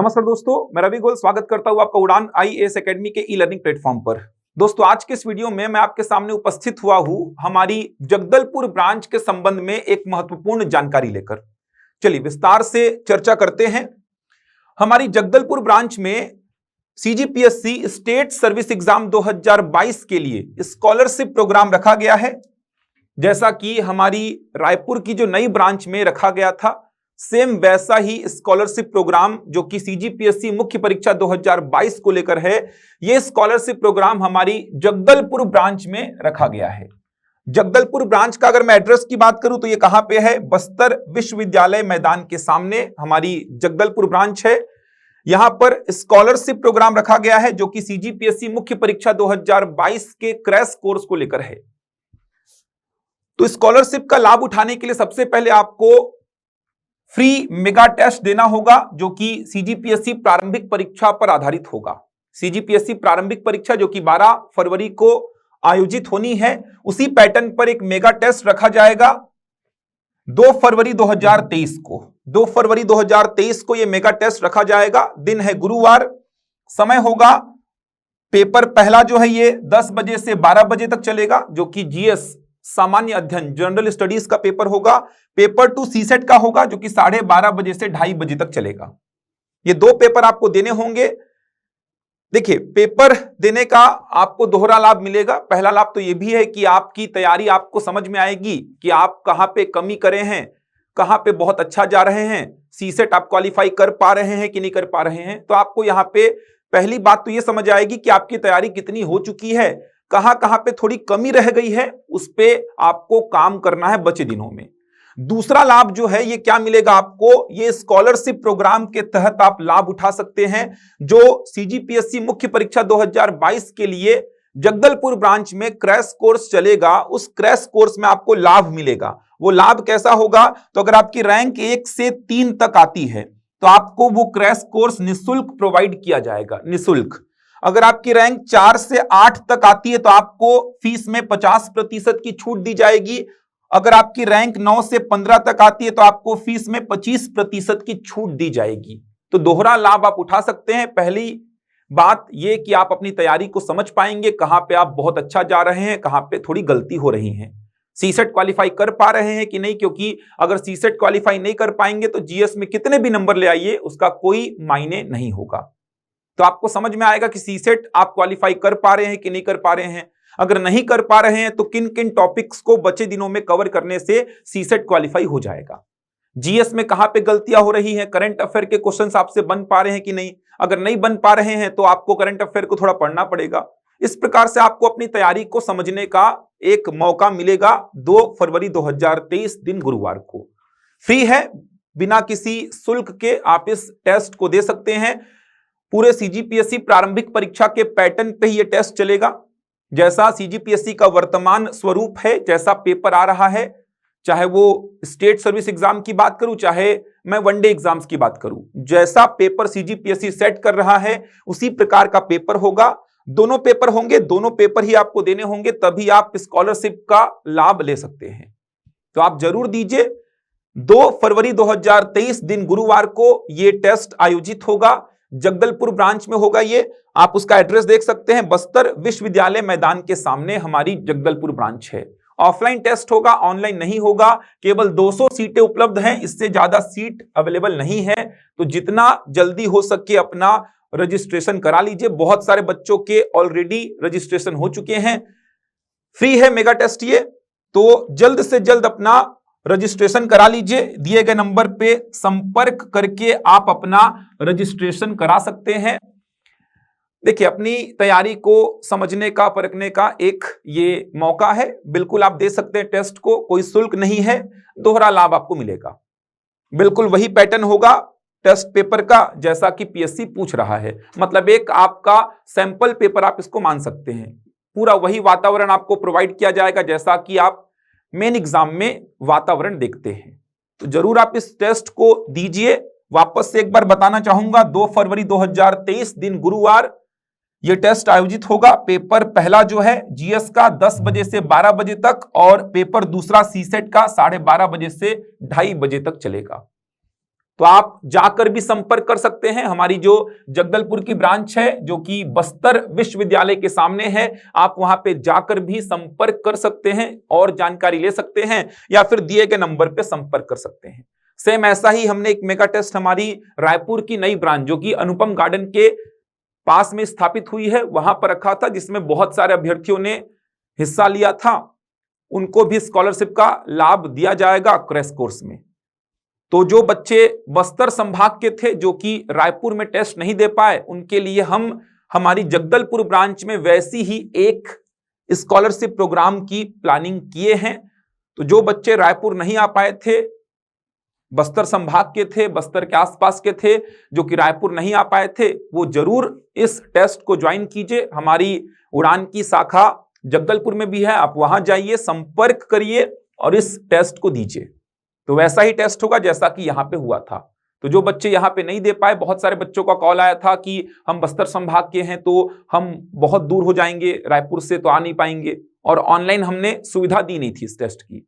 नमस्कार दोस्तों, मैं रवि गोयल स्वागत करता हूं आपका उड़ान आईएएस एकेडमी के ई लर्निंग प्लेटफॉर्म पर। दोस्तों, आज के इस वीडियो में मैं आपके सामने उपस्थित हुआ हूं हमारी जगदलपुर ब्रांच के संबंध में एक महत्वपूर्ण जानकारी लेकर। चलिए विस्तार से चर्चा करते हैं। हमारी जगदलपुर ब्रांच में सीजीपीएससी स्टेट सर्विस एग्जाम 2022 के लिए स्कॉलरशिप प्रोग्राम रखा गया है। जैसा कि हमारी रायपुर की जो नई ब्रांच में रखा गया था, सेम वैसा ही स्कॉलरशिप प्रोग्राम जो कि सीजीपीएससी मुख्य परीक्षा 2022 को लेकर है, यह स्कॉलरशिप प्रोग्राम हमारी जगदलपुर ब्रांच में रखा गया है। जगदलपुर ब्रांच का अगर मैं एड्रेस की बात करूं तो ये कहां पे है? बस्तर विश्वविद्यालय मैदान के सामने हमारी जगदलपुर ब्रांच है। यहां पर स्कॉलरशिप प्रोग्राम रखा गया है जो कि सीजीपीएससी मुख्य परीक्षा 2022 के क्रैश कोर्स को लेकर है। तो स्कॉलरशिप का लाभ उठाने के लिए सबसे पहले आपको फ्री मेगा टेस्ट देना होगा जो कि सीजीपीएससी प्रारंभिक परीक्षा पर आधारित होगा। सीजीपीएससी प्रारंभिक परीक्षा जो कि 12 फरवरी को आयोजित होनी है, उसी पैटर्न पर एक मेगा टेस्ट रखा जाएगा 2 फरवरी 2023 को। 2 फरवरी 2023 को यह मेगा टेस्ट रखा जाएगा। दिन है गुरुवार। समय होगा, पेपर पहला जो है ये 10 बजे से 12 बजे तक चलेगा जो कि जीएस सामान्य अध्ययन जनरल स्टडीज का पेपर होगा। पेपर 2 सीसेट का होगा जो कि 12:30 बजे से 2:30 बजे तक चलेगा। ये 2 पेपर आपको देने होंगे। देखिए, पेपर देने का आपको दोहरा लाभ मिलेगा। पहला लाभ तो ये भी है कि आपकी तैयारी आपको समझ में आएगी कि आप कहां पे कमी करे हैं, कहां पे बहुत अच्छा जा रहे हैं, सीसेट आप क्वालिफाई कर पा रहे हैं कि नहीं कर पा रहे हैं। तो आपको यहां पे पहली बात तो ये समझ आएगी कि आपकी तैयारी कितनी हो चुकी है, कहां कहां पे थोड़ी कमी रह गई है, उस पे आपको काम करना है बचे दिनों में। दूसरा लाभ जो है ये क्या मिलेगा आपको? ये स्कॉलरशिप प्रोग्राम के तहत आप लाभ उठा सकते हैं जो सीजीपीएससी मुख्य परीक्षा 2022 के लिए जगदलपुर ब्रांच में क्रैश कोर्स चलेगा। उस क्रैश कोर्स में आपको लाभ मिलेगा। वो लाभ कैसा होगा? तो अगर आपकी रैंक 1 से 3 तक आती है तो आपको वो क्रैश कोर्स निःशुल्क प्रोवाइड किया जाएगा, निःशुल्क। अगर आपकी रैंक 4 से 8 तक आती है तो आपको फीस में 50% की छूट दी जाएगी। अगर आपकी रैंक 9 से 15 तक आती है तो आपको फीस में 25% की छूट दी जाएगी। तो दोहरा लाभ आप उठा सकते हैं। पहली बात यह कि आप अपनी तैयारी को समझ पाएंगे, कहां पे आप बहुत अच्छा जा रहे हैं, कहां पे थोड़ी गलती हो रही है, सीसेट क्वालिफाई कर पा रहे हैं कि नहीं, क्योंकि अगर सीसेट क्वालिफाई नहीं कर पाएंगे तो जीएस में कितने भी नंबर ले आइए उसका कोई मायने नहीं होगा। तो आपको समझ में आएगा कि सीसेट आप क्वालिफाई कर पा रहे हैं कि नहीं कर पा रहे हैं। अगर नहीं कर पा रहे हैं तो किन किन टॉपिक्स को बचे दिनों में कवर करने से सीसेट क्वालिफाई हो जाएगा। जीएस में कहां पे गलतियां हो रही हैं, करंट अफेयर के क्वेश्चंस आपसे बन पा रहे हैं कि नहीं। अगर नहीं बन पा रहे हैं तो आपको करंट अफेयर को थोड़ा पढ़ना पड़ेगा। इस प्रकार से आपको अपनी तैयारी को समझने का एक मौका मिलेगा। 2 फरवरी 2023 दिन गुरुवार को फ्री है, बिना किसी शुल्क के आप इस टेस्ट को दे सकते हैं। पूरे सीजीपीएससी प्रारंभिक परीक्षा के पैटर्न पे ही ये टेस्ट चलेगा। जैसा सीजीपीएससी का वर्तमान स्वरूप है, जैसा पेपर आ रहा है, चाहे वो स्टेट सर्विस एग्जाम की बात करूं, चाहे मैं वनडे एग्जाम्स की बात करूं, जैसा पेपर सीजीपीएससी सेट कर रहा है उसी प्रकार का पेपर होगा। दोनों पेपर होंगे, दोनों पेपर ही आपको देने होंगे, तभी आप स्कॉलरशिप का लाभ ले सकते हैं। तो आप जरूर दीजिए। 2 फरवरी 2023 दिन गुरुवार को ये टेस्ट आयोजित होगा। जगदलपुर ब्रांच में होगा ये। आप उसका एड्रेस देख सकते हैं, बस्तर विश्वविद्यालय मैदान के सामने हमारी जगदलपुर ब्रांच है। ऑफलाइन टेस्ट होगा, ऑनलाइन नहीं होगा। केवल 200 सीटें उपलब्ध हैं, इससे ज्यादा सीट अवेलेबल नहीं है। तो जितना जल्दी हो सके अपना रजिस्ट्रेशन करा लीजिए। बहुत सारे बच्चों के ऑलरेडी रजिस्ट्रेशन हो चुके हैं। फ्री है मेगा टेस्ट ये, तो जल्द से जल्द अपना रजिस्ट्रेशन करा लीजिए। दिए गए नंबर पे संपर्क करके आप अपना रजिस्ट्रेशन करा सकते हैं। देखिए, अपनी तैयारी को समझने का, परखने का एक ये मौका है। बिल्कुल आप दे सकते हैं टेस्ट को, कोई शुल्क नहीं है, दोहरा लाभ आपको मिलेगा। बिल्कुल वही पैटर्न होगा टेस्ट पेपर का जैसा कि पीएससी पूछ रहा है। मतलब एक आपका सैंपल पेपर आप इसको मान सकते हैं। पूरा वही वातावरण आपको प्रोवाइड किया जाएगा जैसा कि आप मेन एग्जाम में वातावरण देखते हैं। तो जरूर आप इस टेस्ट को दीजिए। वापस से एक बार बताना चाहूंगा, 2 फरवरी 2023 दिन गुरुवार यह टेस्ट आयोजित होगा। पेपर पहला जो है जीएस का 10 बजे से 12 बजे तक और पेपर दूसरा सीसेट का 12:30 बजे से 2:30 बजे तक चलेगा। तो आप जाकर भी संपर्क कर सकते हैं। हमारी जो जगदलपुर की ब्रांच है जो कि बस्तर विश्वविद्यालय के सामने है, आप वहां पे जाकर भी संपर्क कर सकते हैं और जानकारी ले सकते हैं, या फिर दिए गए नंबर पे संपर्क कर सकते हैं। सेम ऐसा ही हमने एक मेगा टेस्ट हमारी रायपुर की नई ब्रांच जो कि अनुपम गार्डन के पास में स्थापित हुई है वहां पर रखा था, जिसमें बहुत सारे अभ्यर्थियों ने हिस्सा लिया था। उनको भी स्कॉलरशिप का लाभ दिया जाएगा क्रैश कोर्स में। तो जो बच्चे बस्तर संभाग के थे जो कि रायपुर में टेस्ट नहीं दे पाए, उनके लिए हम हमारी जगदलपुर ब्रांच में वैसी ही एक स्कॉलरशिप प्रोग्राम की प्लानिंग किए हैं। तो जो बच्चे रायपुर नहीं आ पाए थे, बस्तर संभाग के थे, बस्तर के आसपास के थे, जो कि रायपुर नहीं आ पाए थे, वो जरूर इस टेस्ट को ज्वाइन कीजिए। हमारी उड़ान की शाखा जगदलपुर में भी है, आप वहां जाइए, संपर्क करिए और इस टेस्ट को दीजिए। तो वैसा ही टेस्ट होगा जैसा कि यहां पे हुआ था। तो जो बच्चे यहां पे नहीं दे पाए, बहुत सारे बच्चों का कॉल आया था कि हम बस्तर संभाग के हैं तो हम बहुत दूर हो जाएंगे, रायपुर से तो आ नहीं पाएंगे, और ऑनलाइन हमने सुविधा दी नहीं थी इस टेस्ट की।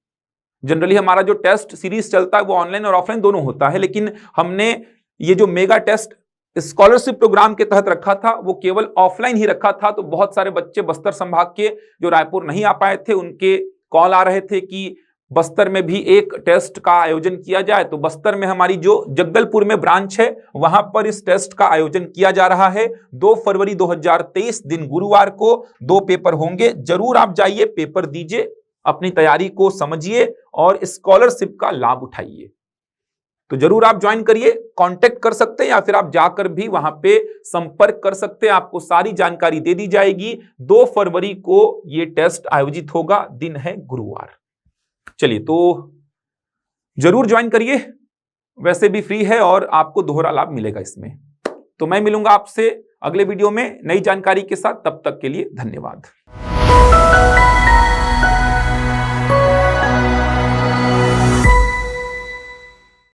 जनरली हमारा जो टेस्ट सीरीज चलता है वो ऑनलाइन और ऑफलाइन दोनों होता है, लेकिन हमने ये जो मेगा टेस्ट स्कॉलरशिप प्रोग्राम के तहत रखा था वो केवल ऑफलाइन ही रखा था। तो बहुत सारे बच्चे बस्तर संभाग के जो रायपुर नहीं आ पाए थे, उनके कॉल आ रहे थे कि बस्तर में भी एक टेस्ट का आयोजन किया जाए। तो बस्तर में हमारी जो जगदलपुर में ब्रांच है वहां पर इस टेस्ट का आयोजन किया जा रहा है। 2 फरवरी 2023 दिन गुरुवार को 2 पेपर होंगे। जरूर आप जाइए, पेपर दीजिए, अपनी तैयारी को समझिए और स्कॉलरशिप का लाभ उठाइए। तो जरूर आप ज्वाइन करिए, कांटेक्ट कर सकते हैं या फिर आप जाकर भी वहां पे संपर्क कर सकते हैं। आपको सारी जानकारी दे दी जाएगी। 2 फरवरी को ये टेस्ट आयोजित होगा, दिन है गुरुवार। चलिए, तो जरूर ज्वाइन करिए, वैसे भी फ्री है और आपको दोहरा लाभ मिलेगा इसमें। तो मैं मिलूंगा आपसे अगले वीडियो में नई जानकारी के साथ। तब तक के लिए धन्यवाद।